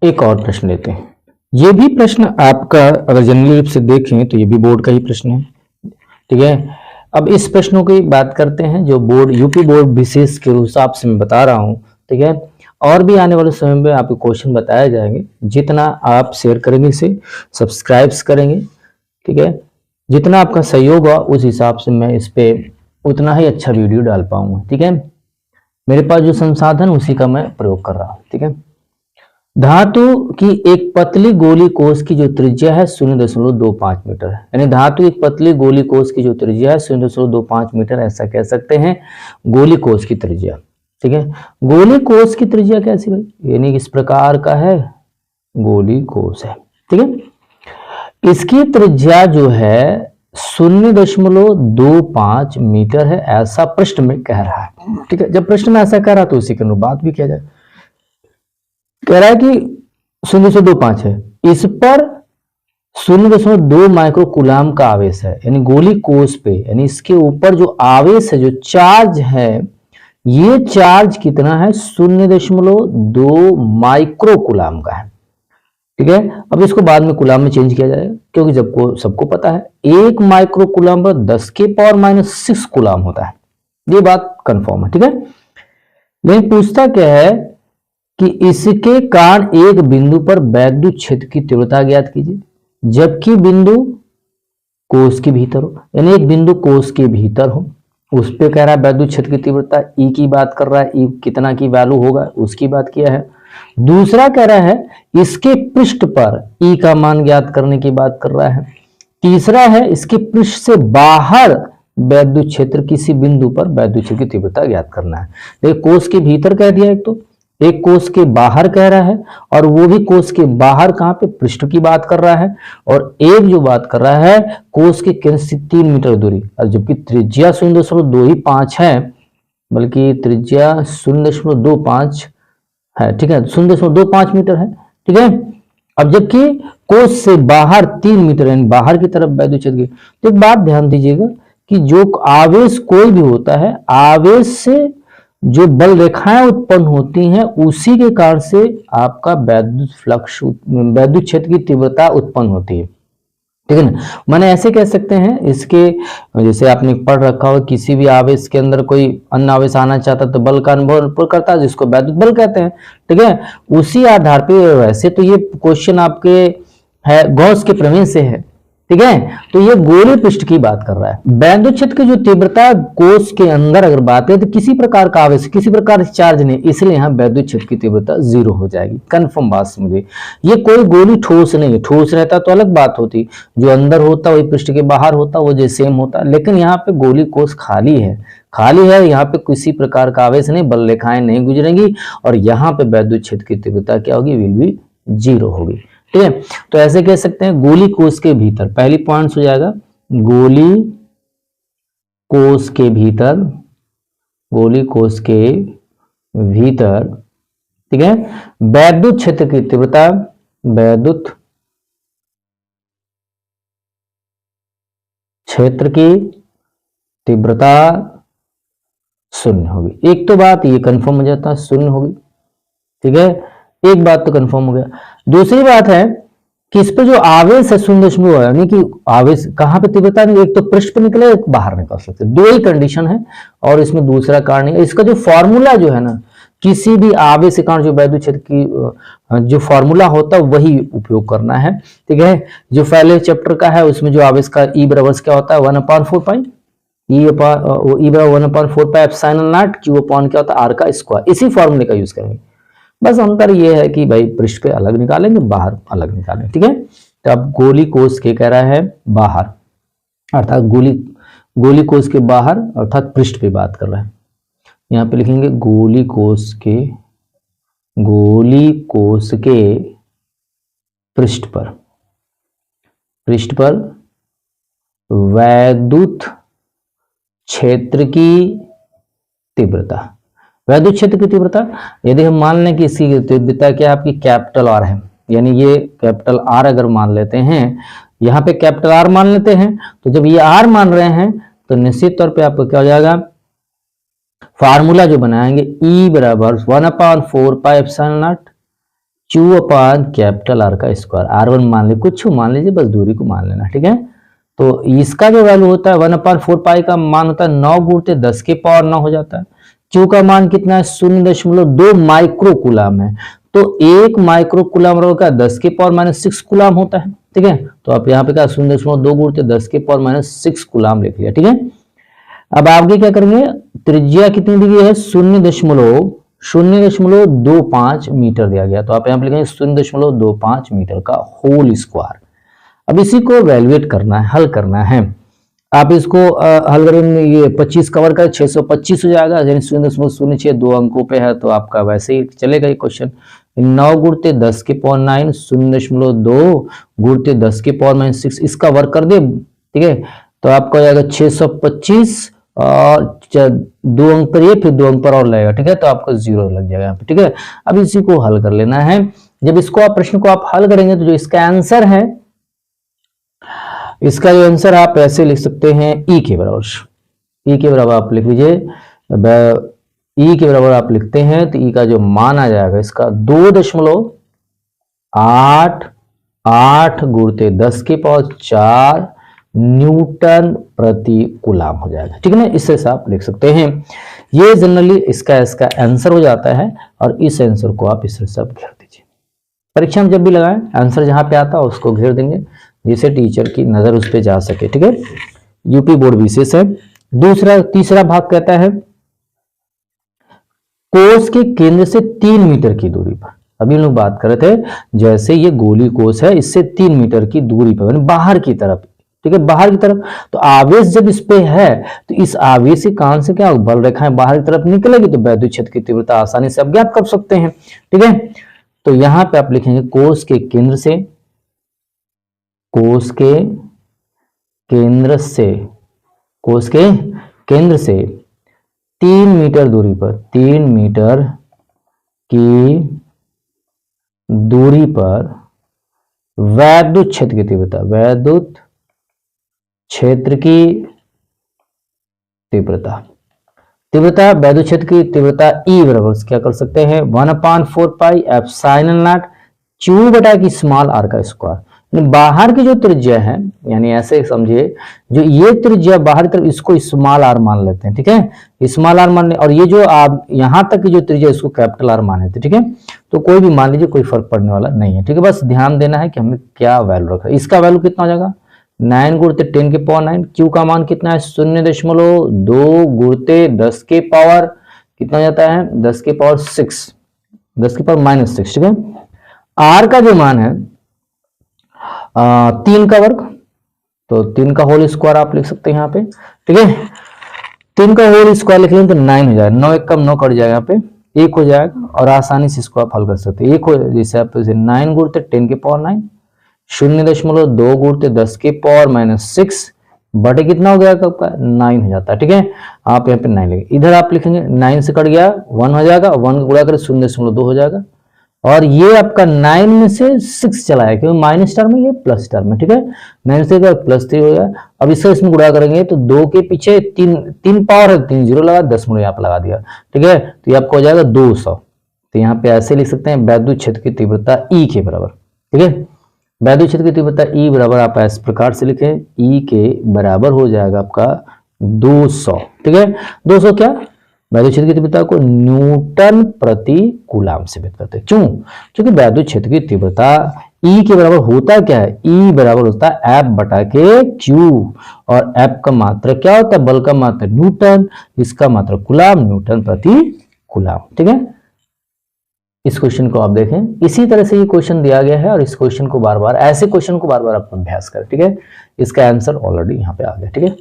एक और प्रश्न लेते हैं। ये भी प्रश्न आपका अगर जनरल रूप से देखें तो ये भी बोर्ड का ही प्रश्न है, ठीक है। अब इस प्रश्नों की बात करते हैं जो बोर्ड यूपी बोर्ड विशेष के हिसाब से मैं बता रहा हूँ, ठीक है। और भी आने वाले समय में आपको क्वेश्चन बताए जाएंगे। जितना आप शेयर करेंगे, इसे सब्सक्राइब्स करेंगे, ठीक है, जितना आपका सहयोग हुआ उस हिसाब से मैं इस पे उतना ही अच्छा वीडियो डाल पाऊंगा, ठीक है। मेरे पास जो संसाधन उसी का मैं प्रयोग कर रहा हूँ, ठीक है। धातु की एक पतली गोली कोष की जो त्रिज्या है 0.25 मीटर है, यानी धातु एक पतली गोली कोष की जो त्रिज्या है 0.25 मीटर, ऐसा कह सकते हैं गोली कोष की त्रिज्या, ठीक है। गोली कोष की त्रिज्या कैसी भाई, यानी इस प्रकार का है गोली कोष है, ठीक है। इसकी त्रिज्या जो है 0.25 मीटर है, ऐसा प्रश्न में कह रहा है, ठीक है। जब प्रश्न में ऐसा कह रहा तो उसी के अनुसार बात भी किया जाए। कह रहा है कि 0.25 है, इस पर 0.2 माइक्रोकूलाम का आवेश है, यानी गोली कोष पे, यानी इसके ऊपर जो आवेश है, जो चार्ज है, ये चार्ज कितना है 0.2 माइक्रोकूलाम का है, ठीक है। अब इसको बाद में कूलाम में चेंज किया जाएगा, क्योंकि जब सबको पता है 1 माइक्रोकूलाम पर 10⁻⁶ कूलाम होता है, ये बात कंफर्म है, ठीक है। लेकिन पूछता क्या है कि इसके कारण एक बिंदु पर वैद्युत क्षेत्र की तीव्रता ज्ञात कीजिए, जबकि बिंदु कोष के भीतर हो, यानी एक बिंदु कोष के भीतर हो, उस पे कह रहा है वैद्युत क्षेत्र की तीव्रता ई की बात कर रहा है, ई कितना की वैल्यू होगा उसकी बात किया है। दूसरा कह रहा है इसके पृष्ठ पर ई का मान ज्ञात करने की बात कर रहा है। तीसरा है इसके पृष्ठ से बाहर वैद्युत क्षेत्र, किसी बिंदु पर वैद्युत क्षेत्र की तीव्रता ज्ञात करना है। देखिए कोष के भीतर कह दिया, एक तो एक कोष के बाहर कह रहा है, और वो भी कोष के बाहर कहां पे, पृष्ठ की बात कर रहा है, और एक जो बात कर रहा है कोष के केंद्र से 3 मीटर दूरी, और जबकि त्रिज्या 0.25 है, बल्कि त्रिज्या 0.25 है, ठीक है, 0.25 मीटर है, ठीक है। अब जबकि कोष से बाहर 3 मीटर, यानी बाहर की तरफ वैद्युत क्षेत्र की। तो एक बात ध्यान दीजिएगा कि जो आवेश कोई भी होता है, आवेश से जो बल रेखाएं उत्पन्न होती हैं उसी के कारण से आपका वैद्युत फ्लक्स, वैद्युत क्षेत्र की तीव्रता उत्पन्न होती है, ठीक है ना। माने ऐसे कह सकते हैं इसके, जैसे आपने पढ़ रखा हो किसी भी आवेश के अंदर कोई अन्य आवेश आना चाहता तो बल का अनुभव करता है, जिसको वैद्युत बल कहते हैं, ठीक है। उसी आधार पर वैसे तो ये क्वेश्चन आपके है गॉस के प्रमेय से है, ठीक है। तो ये गोली पृष्ठ की बात कर रहा है। वैद्युत क्षेत्र की जो तीव्रता कोष के अंदर अगर बात है तो किसी प्रकार का आवेश, किसी प्रकार से चार्ज नहीं, इसलिए यहाँ वैद्युत क्षेत्र की तीव्रता 0 हो जाएगी। कंफर्म बात समझे। ये कोई गोली ठोस नहीं है, ठोस रहता तो अलग बात होती, जो अंदर होता वही पृष्ठ के बाहर होता, वो जो सेम होता, लेकिन यहाँ पे गोली कोष खाली है, खाली है, यहाँ पे किसी प्रकार का आवेश नहीं, बल रेखाएं नहीं गुजरेंगी, और यहाँ पे वैद्युत क्षेत्र की तीव्रता क्या होगी, विल बी 0 होगी, ठीक है। तो ऐसे कह सकते हैं गोली कोष के भीतर, पहली पॉइंट्स हो जाएगा गोली कोष के भीतर, गोली कोष के भीतर, ठीक है, वैद्युत क्षेत्र की तीव्रता, वैद्युत क्षेत्र की तीव्रता 0 होगी। एक तो बात ये कंफर्म हो जाता है 0 होगी, ठीक है, एक बात तो कंफर्म हो गया। दूसरी बात है कि इस पे जो आवेश है 0.2, यानी कि आवेश कहां पे तीव्रता नहीं, एक तो पृष्ठ पे निकले, एक बाहर निकल सकते, दो ही कंडीशन है, और इसमें दूसरा कारण है। इसका जो फॉर्मूला जो है ना, किसी भी आवेश के कारण जो वैद्युत क्षेत्र की जो फॉर्मूला होता है वही उपयोग करना है, ठीक है। जो पहले चैप्टर का है उसमें जो आवेश का ई बराबर क्या होता है 1/4 पाई, ई बराबर 1/4 pi epsilon not, Q upon क्या होता है आर का स्क्वायर, इसी फॉर्मूले का यूज करेंगे। बस अंतर ये है कि भाई पृष्ठ पे अलग निकालेंगे, बाहर अलग निकालेंगे, ठीक है। तो अब गोली कोष के कह रहा है बाहर, अर्थात गोली कोष के बाहर, अर्थात पृष्ठ पे बात कर रहा है। यहाँ पे लिखेंगे गोली कोष के पृष्ठ पर वैद्युत क्षेत्र की तीव्रता, वैद्युत क्षेत्र की तीव्रता, यदि हम मान लें कि इसकी तीव्रता क्या आपकी कैपिटल आर है, यानी ये कैपिटल आर अगर मान लेते हैं, यहाँ पे कैपिटल आर मान लेते हैं, तो जब ये आर मान रहे हैं तो निश्चित तौर पे आपको क्या हो जाएगा, फार्मूला जो बनाएंगे ई बराबर 1/4 pi epsilon not Q upon capital R का स्क्वायर। R1 मान लीजिए, कुछ मान लीजिए, बस दूरी को मान लेना, ठीक है। तो इसका जो वैल्यू होता है 1/4 पाई का मान होता है 9 गुणित 10 के पावर 9 हो जाता है। Q का मान कितना है 0.2 माइक्रो कूलम है। तो 1 माइक्रो कूलम का 10 के पावर -6 कूलम होता है, ठीक है। तो आप यहाँ पे क्या 0.2 गुणित 10 के पावर -6 कूलम लिख लिया, ठीक है। अब आगे क्या करेंगे, त्रिज्या कितनी दी गई है 0.25 मीटर दिया गया। तो आप यहाँ पे लिखेंगे 0.25 मीटर का होल स्क्वायर। अब इसी को वैल्यूएट करना है, हल करना है। आप इसको हल करेंगे, ये 25 कवर कर 625 हो जाएगा, यानी 0.06 2 अंकों पे है, तो आपका वैसे ही चलेगा ये क्वेश्चन। 9 गुणित 10 के पावर 9 0.2 गुणित 10 के पावर -6, इसका वर्क कर दे, ठीक है। तो आपका हो जाएगा 625 और 2 अंक पर ये, फिर 2 अंक पर और लगेगा, ठीक है। तो आपको 0 लग जाएगा यहाँ पे, ठीक है। अब इसी को हल कर लेना है। जब इसको आप प्रश्न को आप हल करेंगे तो जो इसका आंसर है, इसका जो आंसर आप ऐसे लिख सकते हैं ई के बराबर। ई के बराबर आप लिख लीजिए, ई के बराबर आप लिखते हैं तो ई का जो मान आ जाएगा इसका 2.88 गुणित 10 के पावर 4 न्यूटन प्रति कूलम हो जाएगा, ठीक है ना। इससे आप लिख सकते हैं। ये जनरली इसका आंसर हो जाता है, और इस आंसर को आप इस तरह से घेर दीजिए। परीक्षा में जब भी लगाएं, आंसर जहां पे आता है उसको घेर देंगे, जिससे टीचर की नजर उस पर जा सके, ठीक है। यूपी बोर्ड विशेष है। तीसरा भाग कहता है कोष के केंद्र से 3 मीटर की दूरी पर। अभी हम लोग बात कर रहे थे, जैसे ये गोली कोष है, इससे 3 मीटर की दूरी पर, बाहर की तरफ, ठीक है, बाहर की तरफ। तो आवेश जब इस पे है, तो इस आवेश के कारण से क्या बल रेखाएं बाहर की तरफ निकलेगी, तो वैद्युत क्षेत्र की तीव्रता आसानी से आप ज्ञात कर सकते हैं, ठीक है। तो यहां पे आप लिखेंगे कोष के केंद्र से, कोष के केंद्र से 3 मीटर दूरी पर, 3 मीटर की दूरी पर वैद्युत क्षेत्र की तीव्रता, वैद्युत क्षेत्र की तीव्रता, वैद्युत क्षेत्र की तीव्रता ई बराबर क्या कर सकते हैं 1/4 पाई एप्सिलॉन नॉट Q बटा की स्मॉल r का स्क्वायर। बाहर की जो त्रिज्या है, यानी ऐसे समझिए, जो ये त्रिज्या बाहर तरफ, इसको स्मॉल r मान लेते हैं, ठीक है, स्मॉल r मान ले, और ये जो आप यहां तक की जो त्रिज्या इसको कैपिटल R मान लेते हैं, ठीक है। तो कोई भी मान लीजिए, कोई फर्क पड़ने वाला नहीं है, ठीक है। बस ध्यान देना है कि हमें क्या वैल्यू रखा है। इसका वैल्यू कितना हो जाएगा 9 गुणित 10 के पावर 9। Q का मान कितना है 0.2 गुणित 10 के पावर कितना जाता है 10 के पावर 6, 10 के पावर -6, ठीक है। R का जो मान है 3 का वर्ग, तो 3 का होल स्क्वायर आप लिख सकते हैं यहाँ पे, ठीक है। 3 का होल स्क्वायर लिख लेंगे तो 9 हो जाएगा, 9 एक कम 9 कट जाएगा, यहाँ पे 1 हो जाएगा, और आसानी से इसको आप हल कर सकते हैं। 1 हो, जैसे आप 9 गुणित 10 के पावर 9, 0.2 गुणित 10 के पावर -6 बटे कितना हो गया आपका 9 हो जाता है, ठीक है। आप यहाँ पे 9 लिखेंगे, इधर आप लिखेंगे 9 से कट गया 1 हो जाएगा, 1 गुणा करें 0.2 हो जाएगा, और ये आपका 9 में से 6 चला है, क्योंकि माइनस टर्म में, ये प्लस टर्म में, ठीक है। 9 से +3 हो गया। अब इसका इसमें गुणा करेंगे तो 2 के पीछे 3 पावर है, 3 जीरो लगा, 10 यहाँ पे लगा दिया, ठीक है। तो ये आपको हो जाएगा 200। तो यहाँ पे ऐसे लिख सकते हैं वैद्युत क्षेत्र की तीव्रता ई के बराबर, ठीक है। वैद्युत क्षेत्र की तीव्रता ई बराबर आप इस प्रकार से लिखें, ई के बराबर हो जाएगा आपका 200, ठीक है। 200 क्या, वैद्युत क्षेत्र की तीव्रता को न्यूटन प्रति कूलम से व्यक्त करते हैं। क्यों? क्योंकि वैद्युत क्षेत्र की तीव्रता ई के बराबर होता क्या है, ई बराबर होता है F बटा के Q, और F का मात्रा क्या होता है, बल का मात्रा न्यूटन, इसका मात्रा कूलम, न्यूटन प्रति कूलम, ठीक है। इस क्वेश्चन को आप देखें, इसी तरह से ये क्वेश्चन दिया गया है, और इस क्वेश्चन को बार बार, ऐसे क्वेश्चन को बार बार आप अभ्यास करें, ठीक है। इसका आंसर ऑलरेडी यहाँ पे आ गया, ठीक है।